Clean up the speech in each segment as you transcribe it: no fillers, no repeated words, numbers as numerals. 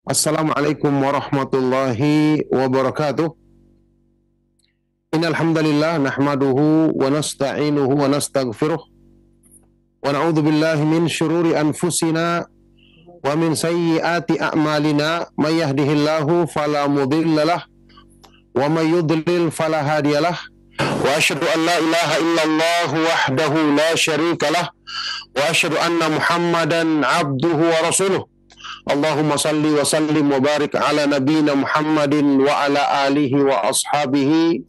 Assalamualaikum warahmatullahi wabarakatuh. Innal hamdalillah nahmaduhu wa nasta'inuhu wa nastaghfiruh wa na'udzu billahi min syururi anfusina wa min sayyiati a'malina may yahdihillahu fala mudhillalah wa may yudlil fala hadiyalah wa asyhadu an la ilaha illallah wahdahu la syarikalah wa asyhadu anna Muhammadan abduhu wa rasuluh. Allahumma salli wa sallim wa barik ala nabiyina Muhammadin wa ala alihi wa ashabihi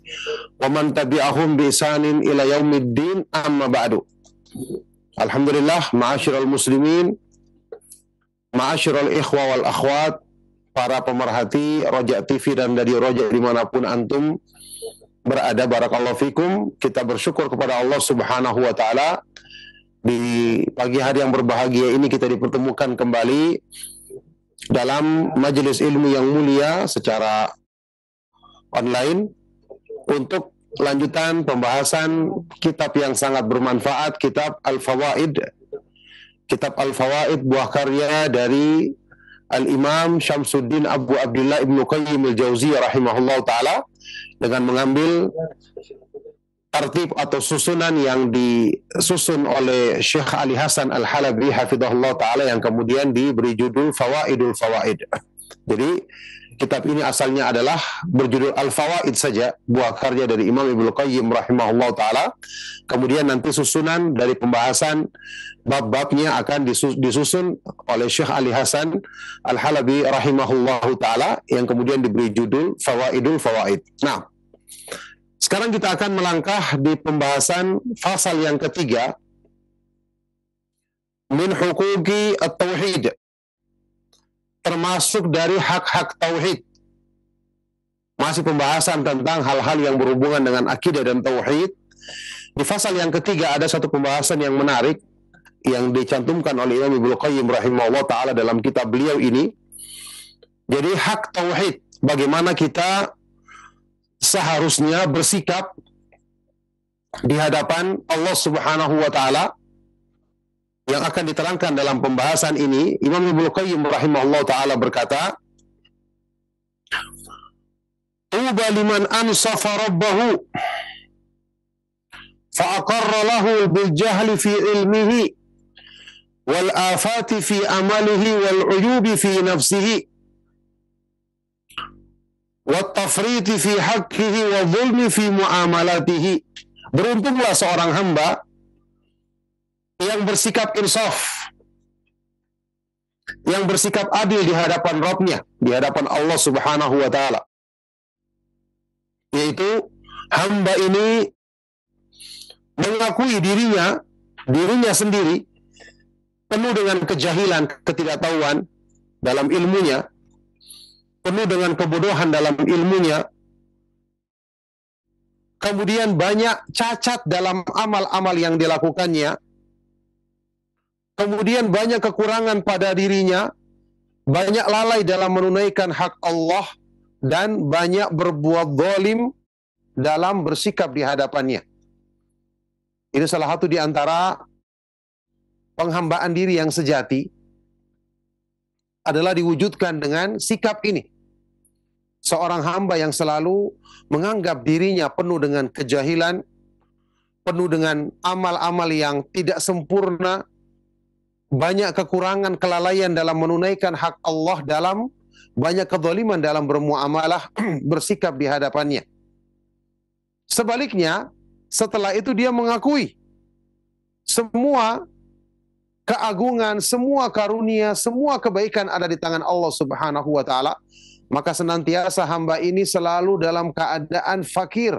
wa man tabi'ahum bi ihsanin ila yaumiddin, amma ba'du. Alhamdulillah, ma'asyiral muslimin, ma'asyiral ikhwa wal akhwat, para pemerhati Roja TV dan Radio Roja dimanapun antum berada, barakallahu fikum. Kita bersyukur kepada Allah Subhanahu wa ta'ala, di pagi hari yang berbahagia ini kita dipertemukan kembali dalam majelis ilmu yang mulia secara online untuk lanjutan pembahasan kitab yang sangat bermanfaat, kitab Al-Fawaid. Kitab Al-Fawaid buah karya dari Al-Imam Syamsuddin Abu Abdullah Ibnu Qayyim Al-Jauziyah rahimahullah ta'ala, dengan mengambil tartib atau susunan yang disusun oleh Syekh Ali Hasan Al-Halabi hafizahullah ta'ala, yang kemudian diberi judul Fawaidul Fawaid. Jadi kitab ini asalnya adalah berjudul Al-Fawaid saja, buah karya dari Imam Ibnu Qayyim rahimahullah ta'ala. Kemudian nanti susunan dari pembahasan bab-babnya akan disusun oleh Syekh Ali Hasan Al-Halabi rahimahullah ta'ala, yang kemudian diberi judul Fawaidul Fawaid. Nah, sekarang kita akan melangkah di pembahasan fasal yang ketiga, min huquqi at-tauhid, termasuk dari hak-hak tauhid. Masih pembahasan tentang hal-hal yang berhubungan dengan akidah dan tauhid. Di fasal yang ketiga ada satu pembahasan yang menarik yang dicantumkan oleh Imam Ibnu Qayyim rahimahullah ta'ala dalam kitab beliau ini. Jadi hak tauhid, bagaimana kita seharusnya bersikap di hadapan Allah Subhanahu wa ta'ala, yang akan diterangkan dalam pembahasan ini. Imam Ibnu Qayyim rahimahullah ta'ala berkata, tuba liman ansafa rabbahu fa'aqarra lahu bil jahli fi ilmihi wal afati fi amalihi wal uyubi fi nafsihi wattafriti fi haqqihi wa dhulmi fi muamalatihi. Beruntunglah seorang hamba yang bersikap insaf, yang bersikap adil di hadapan Rabb-Nya, di hadapan Allah Subhanahu wa ta'ala. Yaitu hamba ini mengakui dirinya sendiri penuh dengan kejahilan, ketidaktahuan dalam ilmunya, penuh dengan kebodohan dalam ilmunya, kemudian banyak cacat dalam amal-amal yang dilakukannya, kemudian banyak kekurangan pada dirinya, banyak lalai dalam menunaikan hak Allah, dan banyak berbuat zalim dalam bersikap di hadapannya. Ini salah satu di antara penghambaan diri yang sejati, adalah diwujudkan dengan sikap ini. Seorang hamba yang selalu menganggap dirinya penuh dengan kejahilan, penuh dengan amal-amal yang tidak sempurna, banyak kekurangan, kelalaian dalam menunaikan hak Allah, dalam banyak kezaliman dalam bermuamalah, bersikap di hadapannya. Sebaliknya, setelah itu dia mengakui semua keagungan, semua karunia, semua kebaikan ada di tangan Allah Subhanahu wa ta'ala, maka senantiasa hamba ini selalu dalam keadaan fakir,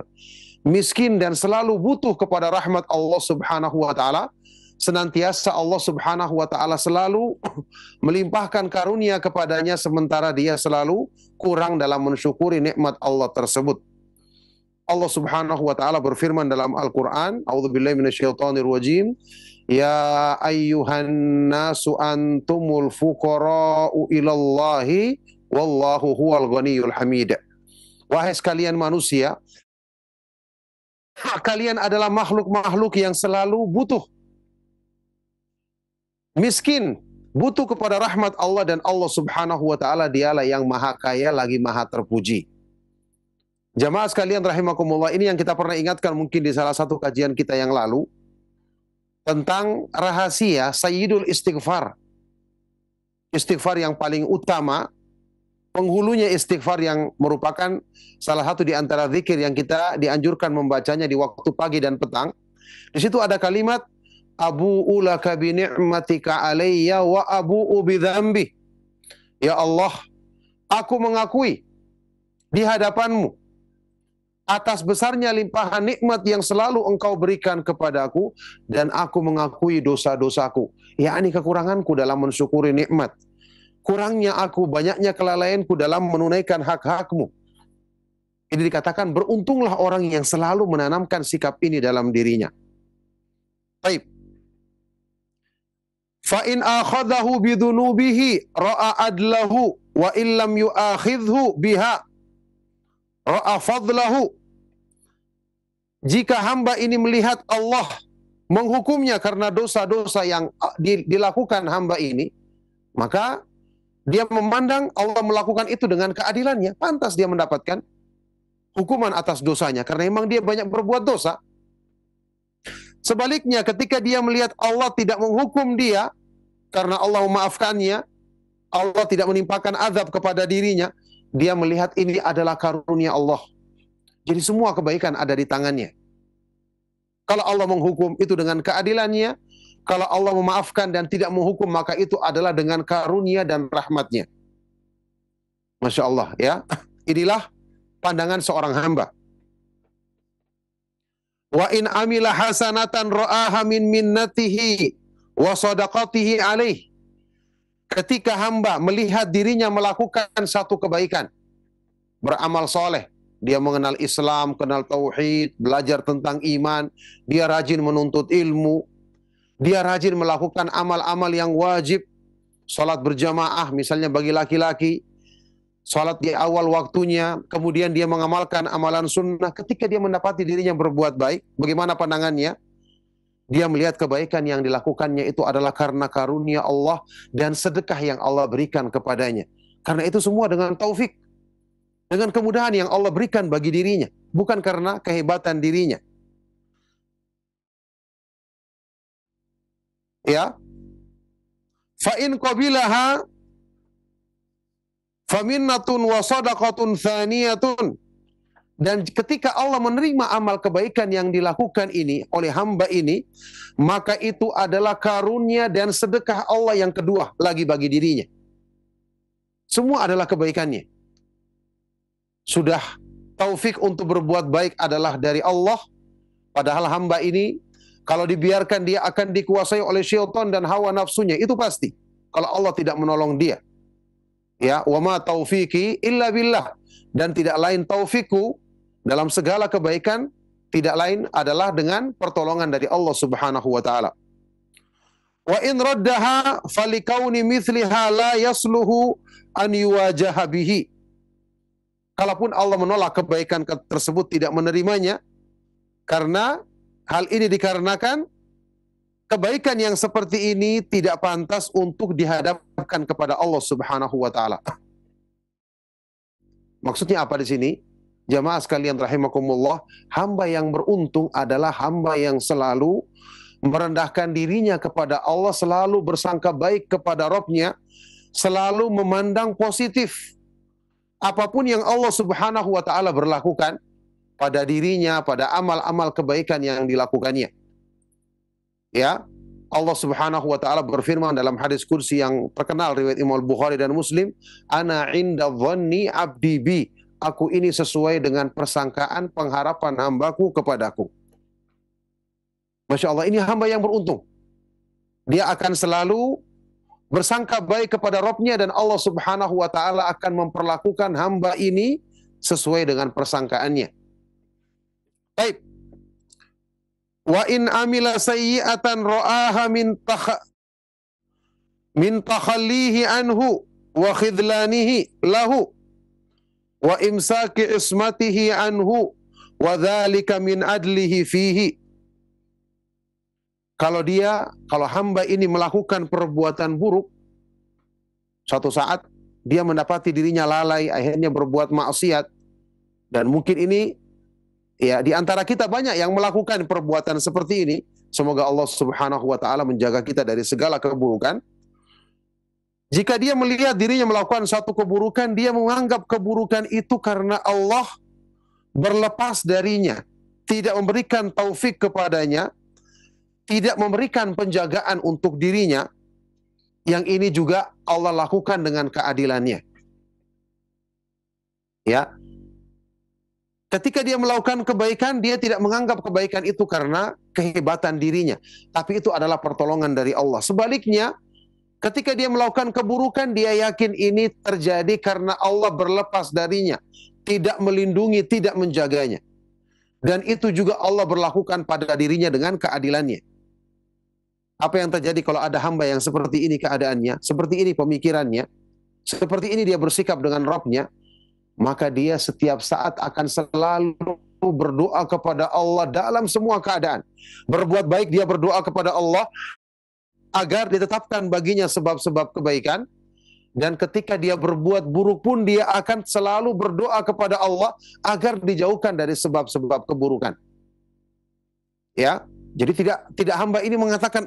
miskin, dan selalu butuh kepada rahmat Allah Subhanahu wa ta'ala. Senantiasa Allah Subhanahu wa ta'ala selalu melimpahkan karunia kepadanya, sementara dia selalu kurang dalam mensyukuri nikmat Allah tersebut. Allah Subhanahu wa ta'ala berfirman dalam Al-Quran, a'udzubillahi minasyaitonir rajim, ya ayyuhan nasu antumul fuqara'u ilallahi wallahu huwal ghaniyul hamid. Wahai sekalian manusia, kalian adalah makhluk-makhluk yang selalu butuh, miskin, butuh kepada rahmat Allah, dan Allah Subhanahu wa taala dialah yang maha kaya lagi maha terpuji. Jamaah sekalian rahimakumullah, ini yang kita pernah ingatkan mungkin di salah satu kajian kita yang lalu tentang rahasia Sayyidul Istighfar. Istighfar yang paling utama, penghulunya istighfar yang merupakan salah satu di antara zikir yang kita dianjurkan membacanya di waktu pagi dan petang. Di situ ada kalimat abu'u laka bi ni'matika alayya wa abu'u bi dzambi. Ya Allah, aku mengakui di hadapanmu atas besarnya limpahan nikmat yang selalu engkau berikan kepadaku, dan aku mengakui dosa-dosaku, yakni kekuranganku dalam mensyukuri nikmat. Kurangnya aku, banyaknya kelalaianku dalam menunaikan hak-hakmu. Ini dikatakan beruntunglah orang yang selalu menanamkan sikap ini dalam dirinya. Baik. Fa in akhadahu bidunubihi ra'a adlahu wa illam yu'akhidhu biha ra'a fadlahu. Jika hamba ini melihat Allah menghukumnya karena dosa-dosa yang dilakukan hamba ini, maka dia memandang Allah melakukan itu dengan keadilannya, pantas dia mendapatkan hukuman atas dosanya, karena memang dia banyak berbuat dosa. Sebaliknya, ketika dia melihat Allah tidak menghukum dia, karena Allah memaafkannya, Allah tidak menimpakan azab kepada dirinya, dia melihat ini adalah karunia Allah. Jadi semua kebaikan ada di tangannya. Kalau Allah menghukum itu dengan keadilannya, kalau Allah memaafkan dan tidak menghukum, maka itu adalah dengan karunia dan rahmatnya. Masya Allah ya. Inilah pandangan seorang hamba. Wa in amila hasanatan ra'aha min minnatihi wa sadaqatihi alaih. Ketika hamba melihat dirinya melakukan satu kebaikan, beramal soleh, dia mengenal Islam, kenal tauhid, belajar tentang iman, dia rajin menuntut ilmu, dia rajin melakukan amal-amal yang wajib, salat berjamaah misalnya bagi laki-laki, salat di awal waktunya, kemudian dia mengamalkan amalan sunnah. Ketika dia mendapati dirinya berbuat baik, bagaimana pandangannya? Dia melihat kebaikan yang dilakukannya itu adalah karena karunia Allah dan sedekah yang Allah berikan kepadanya. Karena itu semua dengan taufik, dengan kemudahan yang Allah berikan bagi dirinya, bukan karena kehebatan dirinya. Ya, fa in qabilaha faminnatun wa sadaqatun thaniyatun. Dan ketika Allah menerima amal kebaikan yang dilakukan ini oleh hamba ini, maka itu adalah karunia dan sedekah Allah yang kedua lagi bagi dirinya. Semua adalah kebaikannya. Sudah taufik untuk berbuat baik adalah dari Allah, padahal hamba ini kalau dibiarkan dia akan dikuasai oleh syaitan dan hawa nafsunya, itu pasti. Kalau Allah tidak menolong dia. Ya, wa ma taufiqi illa billah. Dan tidak lain taufikku dalam segala kebaikan, tidak lain adalah dengan pertolongan dari Allah Subhanahu wa taala. Wa in raddaha falikauni mithliha la yasluhu an yuwajaha bihi. Kalaupun Allah menolak kebaikan tersebut, tidak menerimanya, karena hal ini dikarenakan kebaikan yang seperti ini tidak pantas untuk dihadapkan kepada Allah Subhanahu wa taala. Maksudnya apa di sini? Jamaah sekalian rahimakumullah, hamba yang beruntung adalah hamba yang selalu merendahkan dirinya kepada Allah, selalu bersangka baik kepada Rabb-Nya, selalu memandang positif apapun yang Allah Subhanahu wa taala berlakukan pada dirinya, pada amal-amal kebaikan yang dilakukannya. Ya, Allah Subhanahu wa taala berfirman dalam hadis qudsi yang terkenal riwayat Imam Bukhari dan Muslim, "Ana 'inda dhanni 'abdi bi." Aku ini sesuai dengan persangkaan pengharapan hambaku kepadaku. Masya Allah, ini hamba yang beruntung. Dia akan selalu bersangka baik kepada Rabb-Nya, dan Allah Subhanahu wa taala akan memperlakukan hamba ini sesuai dengan persangkaannya. Baik. Wa in amila sayyi'atan ra'aha min takhallihi anhu wa khidlanihi lahu wa imsaki ismatihi anhu wa dzalika min adlihi fihi. Kalau hamba ini melihat perbuatan buruk Suatu saat dia mendapati dirinya lalai, akhirnya berbuat maksiat. Dan mungkin ini, ya, di antara kita banyak yang melakukan perbuatan seperti ini. Semoga Allah Subhanahu wa taala menjaga kita dari segala keburukan. Jika dia melihat dirinya melakukan satu keburukan, dia menganggap keburukan itu karena Allah berlepas darinya, tidak memberikan taufik kepadanya, tidak memberikan penjagaan untuk dirinya. Yang ini juga Allah lakukan dengan keadilannya. Ya. Ketika dia melakukan kebaikan, dia tidak menganggap kebaikan itu karena kehebatan dirinya, tapi itu adalah pertolongan dari Allah. Sebaliknya, ketika dia melakukan keburukan, dia yakin ini terjadi karena Allah berlepas darinya, tidak melindungi, tidak menjaganya. Dan itu juga Allah berlakukan pada dirinya dengan keadilannya. Apa yang terjadi kalau ada hamba yang seperti ini keadaannya, seperti ini pemikirannya, seperti ini dia bersikap dengan Rabb-nya, maka dia setiap saat akan selalu berdoa kepada Allah dalam semua keadaan. Berbuat baik, dia berdoa kepada Allah agar ditetapkan baginya sebab-sebab kebaikan. Dan ketika dia berbuat buruk pun, dia akan selalu berdoa kepada Allah agar dijauhkan dari sebab-sebab keburukan. Ya, jadi tidak hamba ini mengatakan,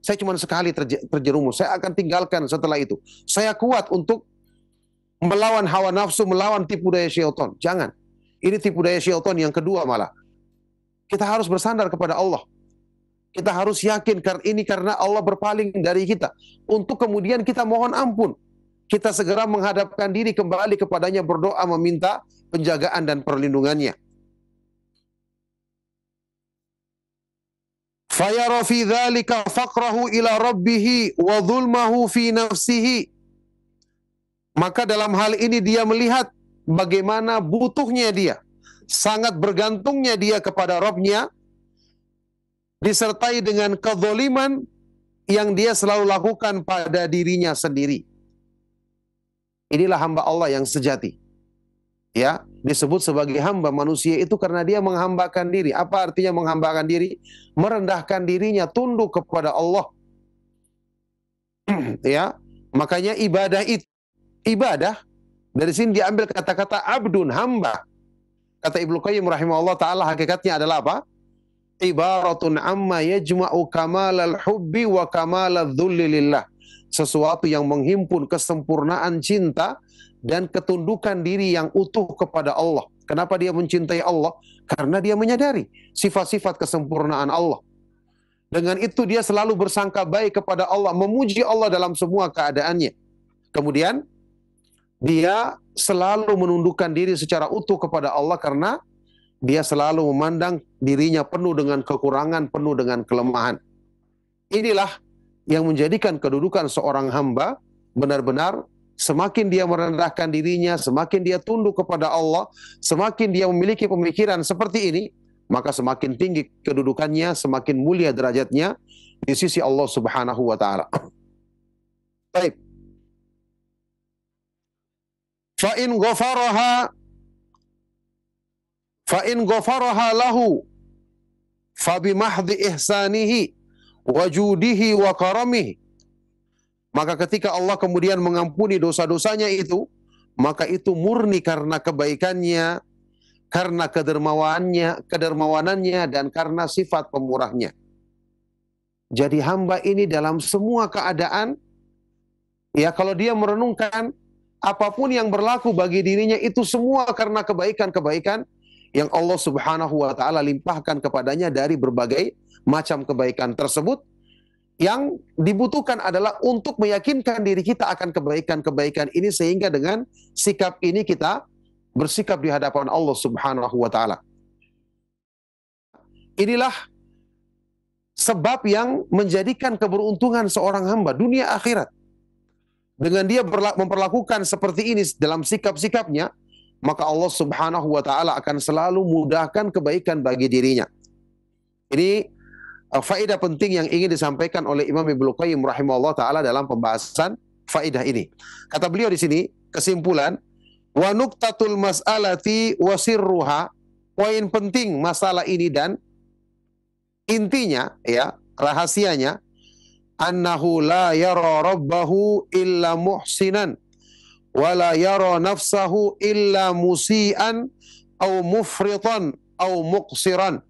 saya cuma sekali terjerumus, saya akan tinggalkan setelah itu. Saya kuat untuk melawan hawa nafsu, melawan tipu daya syaitan. Jangan. Ini tipu daya syaitan yang kedua malah. Kita harus bersandar kepada Allah. Kita harus yakin karena Allah berpaling dari kita. Untuk kemudian kita mohon ampun. Kita segera menghadapkan diri kembali kepadanya, berdoa meminta penjagaan dan perlindungannya. Fayara fi dzalika faqrahu ila rabbih wa dzulmahu fi nafsihi. Maka dalam hal ini dia melihat bagaimana butuhnya dia, sangat bergantungnya dia kepada Rabb-nya, disertai dengan kezaliman yang dia selalu lakukan pada dirinya sendiri. Inilah hamba Allah yang sejati. Ya, disebut sebagai hamba manusia itu karena dia menghambakan diri. Apa artinya menghambakan diri? Merendahkan dirinya, tunduk kepada Allah. Ya, makanya ibadah dari sini diambil kata-kata abdun, hamba. Kata Ibnu Qayyim rahimahullah taala, hakikatnya adalah apa? Ibaratun amma yajma'u kamalal hubbi wa kamalal dhulli lillah. Sesuatu yang menghimpun kesempurnaan cinta dan ketundukan diri yang utuh kepada Allah. Kenapa dia mencintai Allah? Karena dia menyadari sifat-sifat kesempurnaan Allah. Dengan itu dia selalu bersangka baik kepada Allah, memuji Allah dalam semua keadaannya. Kemudian dia selalu menundukkan diri secara utuh kepada Allah karena dia selalu memandang dirinya penuh dengan kekurangan, penuh dengan kelemahan. Inilah yang menjadikan kedudukan seorang hamba benar-benar semakin dia merendahkan dirinya, semakin dia tunduk kepada Allah, semakin dia memiliki pemikiran seperti ini, maka semakin tinggi kedudukannya, semakin mulia derajatnya di sisi Allah Subhanahu wa taala. Baik. Fa'in ghafaraha lahu fabimahdi ihsanihi wajudihi wa karamihi. Maka ketika Allah kemudian mengampuni dosa-dosanya itu, maka itu murni karena kebaikannya, karena kedermawanannya, dan karena sifat pemurahnya. Jadi hamba ini dalam semua keadaan, ya, kalau dia merenungkan apapun yang berlaku bagi dirinya itu semua karena kebaikan-kebaikan yang Allah Subhanahu wa taala limpahkan kepadanya dari berbagai macam kebaikan tersebut. Yang dibutuhkan adalah untuk meyakinkan diri kita akan kebaikan-kebaikan ini, sehingga dengan sikap ini kita bersikap di hadapan Allah Subhanahu wa taala. Inilah sebab yang menjadikan keberuntungan seorang hamba dunia akhirat. Dengan dia memperlakukan seperti ini dalam sikap-sikapnya, maka Allah Subhanahu wa taala akan selalu mudahkan kebaikan bagi dirinya. Ini faedah penting yang ingin disampaikan oleh Imam Ibnu Qayyim rahimahullah taala dalam pembahasan faedah ini. Kata beliau di sini, kesimpulan, wa nuqtatul mas'alati wa sirruha, poin penting masalah ini dan intinya, ya, rahasianya, annahu la yara rabbahu illa muhsinan wa la yara nafsahu illa musian au mufritan au muqsiran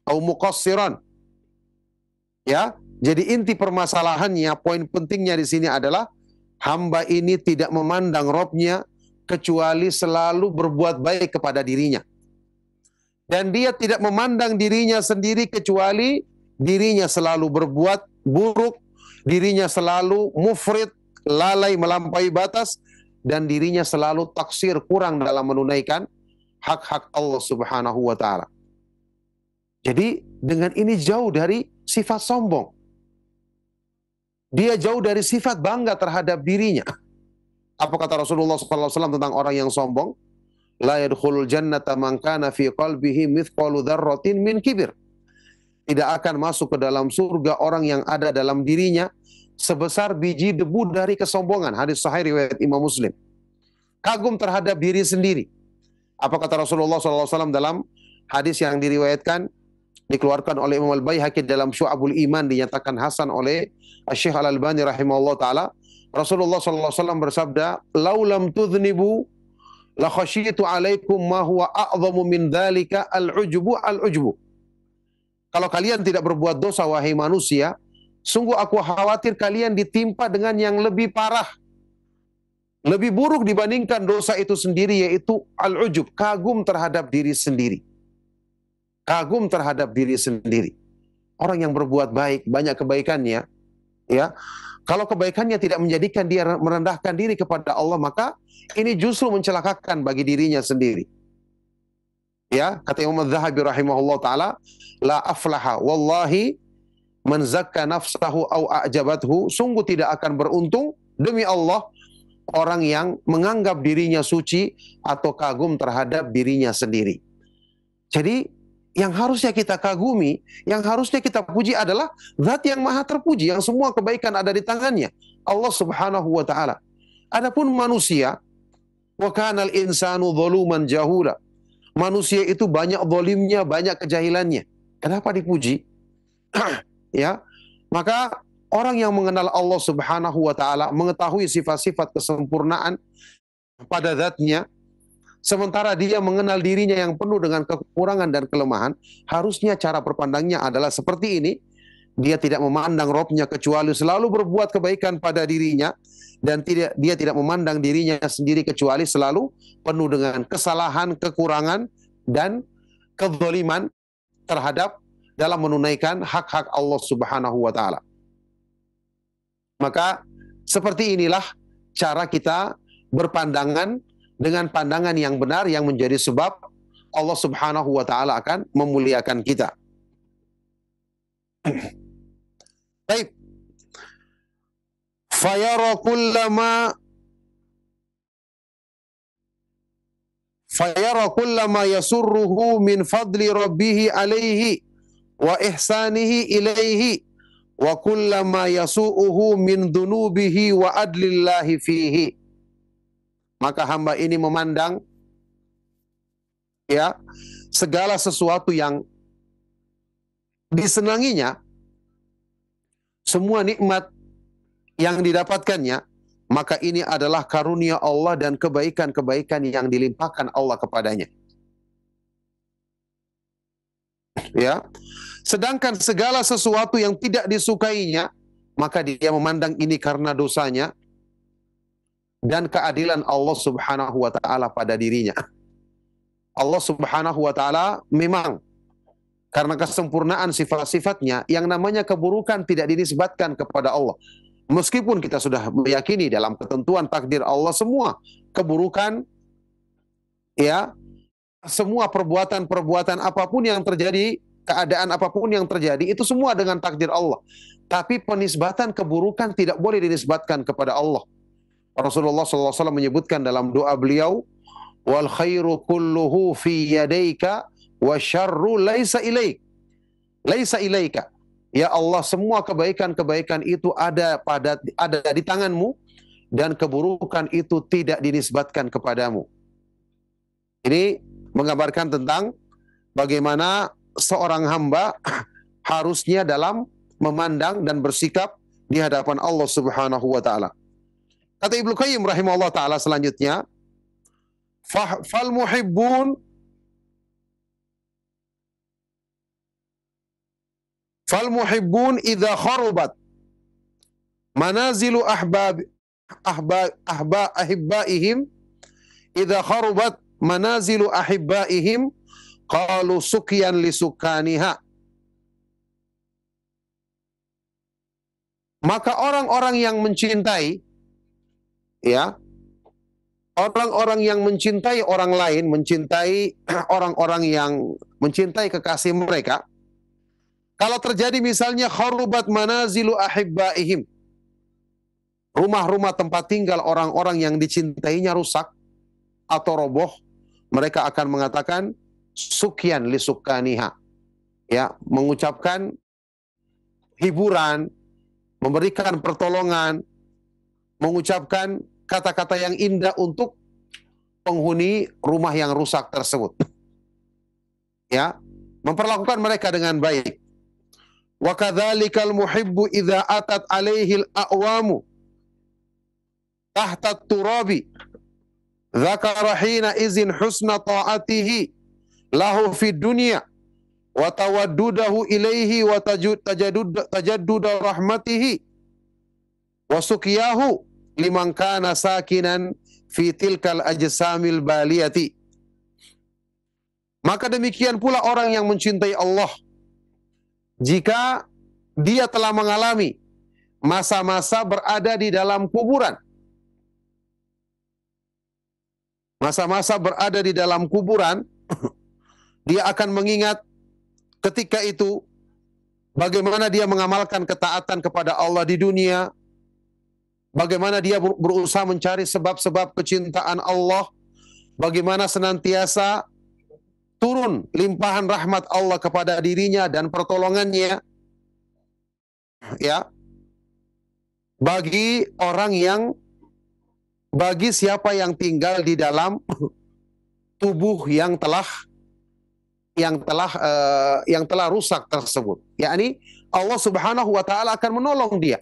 au muqassiran. Ya, jadi inti permasalahannya, poin pentingnya di sini adalah hamba ini tidak memandang Robnya kecuali selalu berbuat baik kepada dirinya. Dan dia tidak memandang dirinya sendiri kecuali dirinya selalu berbuat buruk, dirinya selalu mufrid, lalai melampaui batas, dan dirinya selalu taksir, kurang dalam menunaikan hak-hak Allah Subhanahu wa ta'ala. Jadi dengan ini jauh dari sifat sombong. Dia jauh dari sifat bangga terhadap dirinya. Apa kata Rasulullah SAW tentang orang yang sombong? La yadkhulul jannata man kana fi qalbihi mithqalu dzarratin min kibir. Tidak akan masuk ke dalam surga orang yang ada dalam dirinya sebesar biji debu dari kesombongan. Hadis sahih riwayat Imam Muslim. Kagum terhadap diri sendiri. Apa kata Rasulullah SAW dalam hadis yang diriwayatkan, dikeluarkan oleh Imam Al-Baihaqi dalam Syu'abul Iman, dinyatakan hasan oleh Syekh Al-Albani rahimahullah ta'ala. Rasulullah SAW bersabda, laulam tudhnibu la khasyitu alaikum ma huwa a'zamu min dzalika al-ujbu al-ujbu. Kalau kalian tidak berbuat dosa wahai manusia, sungguh aku khawatir kalian ditimpa dengan yang lebih parah, lebih buruk dibandingkan dosa itu sendiri, yaitu al-ujub, kagum terhadap diri sendiri. Kagum terhadap diri sendiri. Orang yang berbuat baik, banyak kebaikannya, ya, kalau kebaikannya tidak menjadikan dia merendahkan diri kepada Allah, maka ini justru mencelakakan bagi dirinya sendiri. Ya, kata Imam Az-Zahabi rahimahullah ta'ala, la aflaha wallahi man zakka nafsahu au a'jabathu, sungguh tidak akan beruntung demi Allah orang yang menganggap dirinya suci atau kagum terhadap dirinya sendiri. Jadi yang harusnya kita kagumi, yang harusnya kita puji adalah Zat yang maha terpuji, yang semua kebaikan ada di tangannya, Allah Subhanahu wa ta'ala. Adapun manusia, wa kanal insanu zaluman jahula, manusia itu banyak zalimnya, banyak kejahilannya. Kenapa dipuji? Ya, maka orang yang mengenal Allah Subhanahu wa ta'ala, mengetahui sifat-sifat kesempurnaan pada zatnya, sementara dia mengenal dirinya yang penuh dengan kekurangan dan kelemahan, harusnya cara berpandangnya adalah seperti ini. Dia tidak memandang Robnya kecuali selalu berbuat kebaikan pada dirinya, dan dia tidak memandang dirinya sendiri kecuali selalu penuh dengan kesalahan, kekurangan, dan kezaliman terhadap dalam menunaikan hak-hak Allah Subhanahu wa ta'ala. Maka seperti inilah cara kita berpandangan dengan pandangan yang benar, yang menjadi sebab Allah Subhanahu wa ta'ala akan memuliakan kita. Baik. Fayara kullama yasurruhu min fadli rabbih alaihi wa ihsanihi ilaihi wa kullama yasu'uhu min dunubihi wa adlillahi fihi. Maka hamba ini memandang, ya, segala sesuatu yang disenanginya, semua nikmat yang didapatkannya, maka ini adalah karunia Allah dan kebaikan-kebaikan yang dilimpahkan Allah kepadanya. Ya. Sedangkan segala sesuatu yang tidak disukainya, maka dia memandang ini karena dosanya dan keadilan Allah Subhanahu wa ta'ala pada dirinya. Allah Subhanahu wa ta'ala memang karena kesempurnaan sifat-sifatnya, yang namanya keburukan tidak dinisbatkan kepada Allah. Meskipun kita sudah meyakini dalam ketentuan takdir Allah semua keburukan, ya, semua perbuatan-perbuatan apapun yang terjadi, keadaan apapun yang terjadi, itu semua dengan takdir Allah. Tapi penisbatan keburukan tidak boleh dinisbatkan kepada Allah. Rasulullah SAW menyebutkan dalam doa beliau, wal khairu kulluhu fi yadaika wa syarru laisa ilaik. Laisa ilaika. Ya Allah, semua kebaikan-kebaikan itu ada di tanganmu, dan keburukan itu tidak dinisbatkan kepadamu. Ini menggambarkan tentang bagaimana seorang hamba harusnya dalam memandang dan bersikap di hadapan Allah Subhanahu wa taala. Kata Ibnu Qayyim rahimahullah taala selanjutnya, fal muhibbun idza kharubat manazilu ahibbaihim idza kharubat manazilu ahibbaihim qalu sukyan li sukaniha. Maka orang-orang yang mencintai, ya, orang-orang yang mencintai orang lain, mencintai orang-orang yang mencintai kekasih mereka, kalau terjadi misalnya kharubat manazilu ahibbaihim, rumah-rumah tempat tinggal orang-orang yang dicintainya rusak atau roboh, mereka akan mengatakan sukyan li sukaniha, ya, mengucapkan hiburan, memberikan pertolongan, mengucapkan kata-kata yang indah untuk penghuni rumah yang rusak tersebut. Ya, memperlakukan mereka dengan baik. Wa kadzalikal muhibbu idza atat alaihi al-a'wamu tahta turabi dzakara hina izin husna ta'atihi lahu fid dunya wa tawaddudahu ilaihi wa tajaddud rahmatihi wa sukiyahu liman kana sakinan fi tilkal ajsamil baliyati. Maka demikian pula orang yang mencintai Allah, jika dia telah mengalami masa-masa berada di dalam kuburan, masa-masa berada di dalam kuburan, dia akan mengingat ketika itu bagaimana dia mengamalkan ketaatan kepada Allah di dunia, bagaimana dia berusaha mencari sebab-sebab kecintaan Allah, bagaimana senantiasa turun limpahan rahmat Allah kepada dirinya dan pertolongannya, ya, bagi orang yang, bagi siapa yang tinggal di dalam tubuh yang telah rusak tersebut. Yakni Allah Subhanahu wa taala akan menolong dia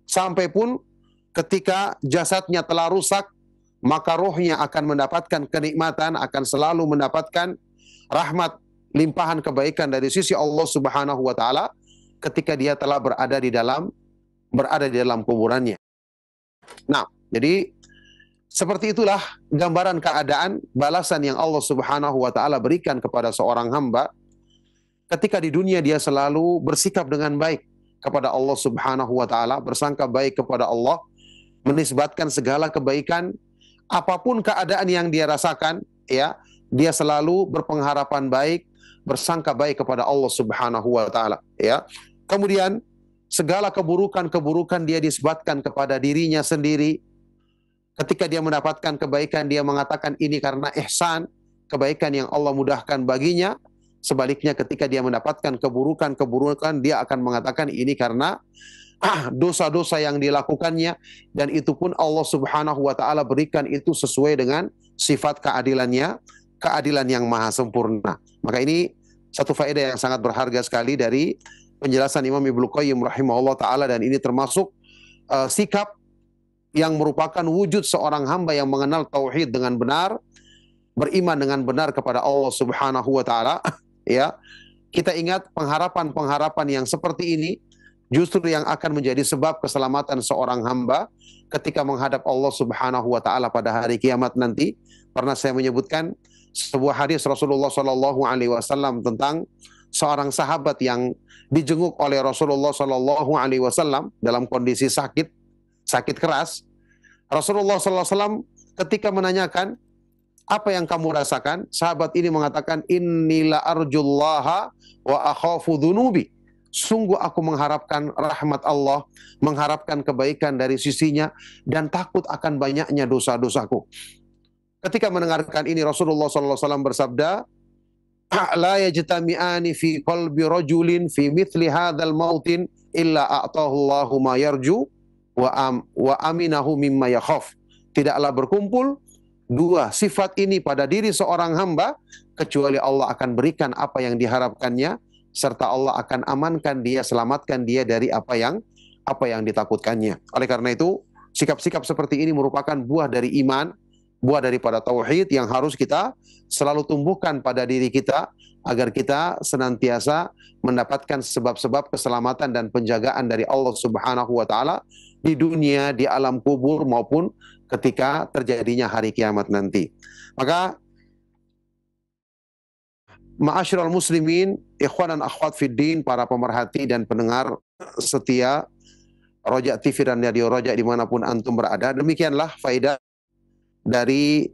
sampai pun ketika jasadnya telah rusak, maka rohnya akan mendapatkan kenikmatan, akan selalu mendapatkan rahmat, limpahan kebaikan dari sisi Allah Subhanahu wa taala ketika dia telah berada di dalam kuburannya. Nah, jadi seperti itulah gambaran keadaan balasan yang Allah Subhanahu wa taala berikan kepada seorang hamba ketika di dunia dia selalu bersikap dengan baik kepada Allah Subhanahu wa taala, bersangka baik kepada Allah, menisbatkan segala kebaikan apapun keadaan yang dia rasakan, ya, dia selalu berpengharapan baik, bersangka baik kepada Allah Subhanahu wa taala, ya. Kemudian segala keburukan-keburukan dia nisbatkan kepada dirinya sendiri. Ketika dia mendapatkan kebaikan, dia mengatakan ini karena ihsan, kebaikan yang Allah mudahkan baginya. Sebaliknya ketika dia mendapatkan keburukan-keburukan, dia akan mengatakan ini karena dosa-dosa yang dilakukannya, dan itu pun Allah Subhanahu wa taala berikan itu sesuai dengan sifat keadilannya, keadilan yang maha sempurna. Maka ini satu faedah yang sangat berharga sekali dari penjelasan Imam Ibnu Qayyim rahimahullah taala, dan ini termasuk sikap yang merupakan wujud seorang hamba yang mengenal tauhid dengan benar, beriman dengan benar kepada Allah Subhanahu wa taala, ya. Kita ingat pengharapan-pengharapan yang seperti ini justru yang akan menjadi sebab keselamatan seorang hamba ketika menghadap Allah Subhanahu wa taala pada hari kiamat nanti. Pernah saya menyebutkan sebuah hadis Rasulullah Shallallahu alaihi wasallam tentang seorang sahabat yang dijenguk oleh Rasulullah Shallallahu alaihi wasallam dalam kondisi sakit keras. Rasulullah sallallahu alaihi wasallam ketika menanyakan, apa yang kamu rasakan? Sahabat ini mengatakan, innila arjullaha wa akhafu dhunubi. Sungguh aku mengharapkan rahmat Allah, mengharapkan kebaikan dari sisinya, dan takut akan banyaknya dosa-dosaku. Ketika mendengarkan ini, Rasulullah sallallahu alaihi wasallam bersabda, la yajtami'ani fi qalbi rajulin fi mithli hadzal mautin illa a'tahu Allahu ma yarju wa aminahu mimma yakhaf. Tidaklah berkumpul dua sifat ini pada diri seorang hamba kecuali Allah akan berikan apa yang diharapkannya serta Allah akan amankan dia, selamatkan dia dari apa yang ditakutkannya. Oleh karena itu, sikap-sikap seperti ini merupakan buah dari iman, buah daripada tauhid yang harus kita selalu tumbuhkan pada diri kita agar kita senantiasa mendapatkan sebab-sebab keselamatan dan penjagaan dari Allah Subhanahu wa taala di dunia, di alam kubur maupun ketika terjadinya hari kiamat nanti. Maka ma'asyiral muslimin, ikhwan dan akhwat fiddin, para pemerhati dan pendengar setia Roja TV dan Radio Roja dimanapun antum berada, demikianlah faedah dari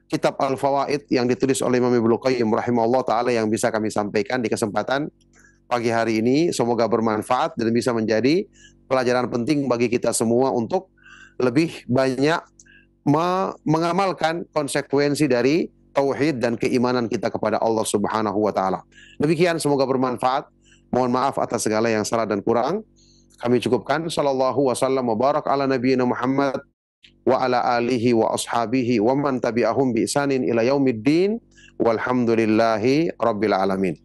kitab Al-Fawaid yang ditulis oleh Imam Ibnu Qayyim rahimahullah ta'ala yang bisa kami sampaikan di kesempatan pagi hari ini. Semoga bermanfaat dan bisa menjadi pelajaran penting bagi kita semua untuk lebih banyak mengamalkan konsekuensi dari tauhid dan keimanan kita kepada Allah Subhanahu wa taala. Demikian, semoga bermanfaat. Mohon maaf atas segala yang salah dan kurang. Kami cukupkan. Sallallahu wasallam wa barak ala nabiyyina Muhammad wa ala alihi wa ashabihi wa man tabi'ahum bi ihsanin ila yaumiddin walhamdulillahi rabbil alamin.